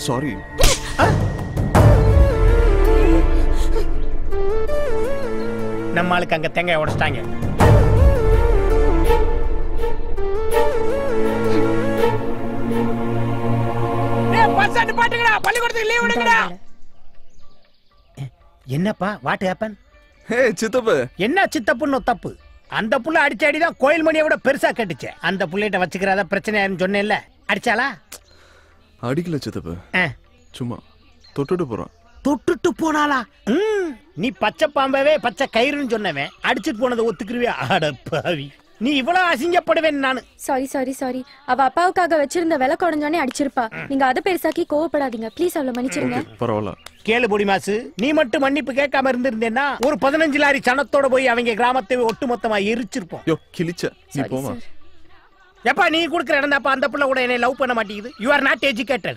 Sorry. நம்ம ஆளுக்கு அங்க தேங்காய் உடைச்சிட்டாங்க. என்னப்பா வாட் ஹேப்பன்? ஹே சித்தப்பு. என்ன சித்தப்புன்னு தப்பு? அந்த புள்ள அடிச்ச அடிதான் கோயில் மணியை விட பெருசா கட்டுச்சு. அந்த புள்ளைகிட்ட வச்சுக்கிறதா பிரச்சனையாருன்னு சொன்னேன்ல, அடிச்சாளா? அடிக்கல சித்தப்பு, சும்மா தொட்டுட்டு போறான். தொட்டுட்டு போனாளா? நீ பச்சை பாம்பவே பச்சை கயிறுன்னு சொன்னவன் அடிச்சுட்டு போனதை ஒத்துக்குருவியா? அடப்பாவி, நீ இவ்வளவு அசிங்கப்படுவேன் நானு. Sorry sorry sorry. அவ அப்பாவுக்காக வச்சிருந்த விலை குறைஞ்சோனே அடிச்சிருப்பா. நீங்க அதை பெருசாக்கி கோவப்படாதீங்க ப்ளீஸ். அவளை மன்னிச்சிருங்க. பரவாயில்ல. கேளு பொடி மாசு, நீ மட்டும் மன்னிப்பு கேட்காம இருந்திருந்தேன்னா ஒரு 15 லாரி சனத்தோட போய் அவங்க கிராமத்தை ஒட்டுமொத்தமா எரிச்சிருப்போம். யோ கிழிச்ச, நீ போமா. எப்பா நீ குடுக்குற இடம் தாப்பா அந்த புள்ள கூட என்னை லவ் பண்ண மாட்டேங்குது. You are not educated.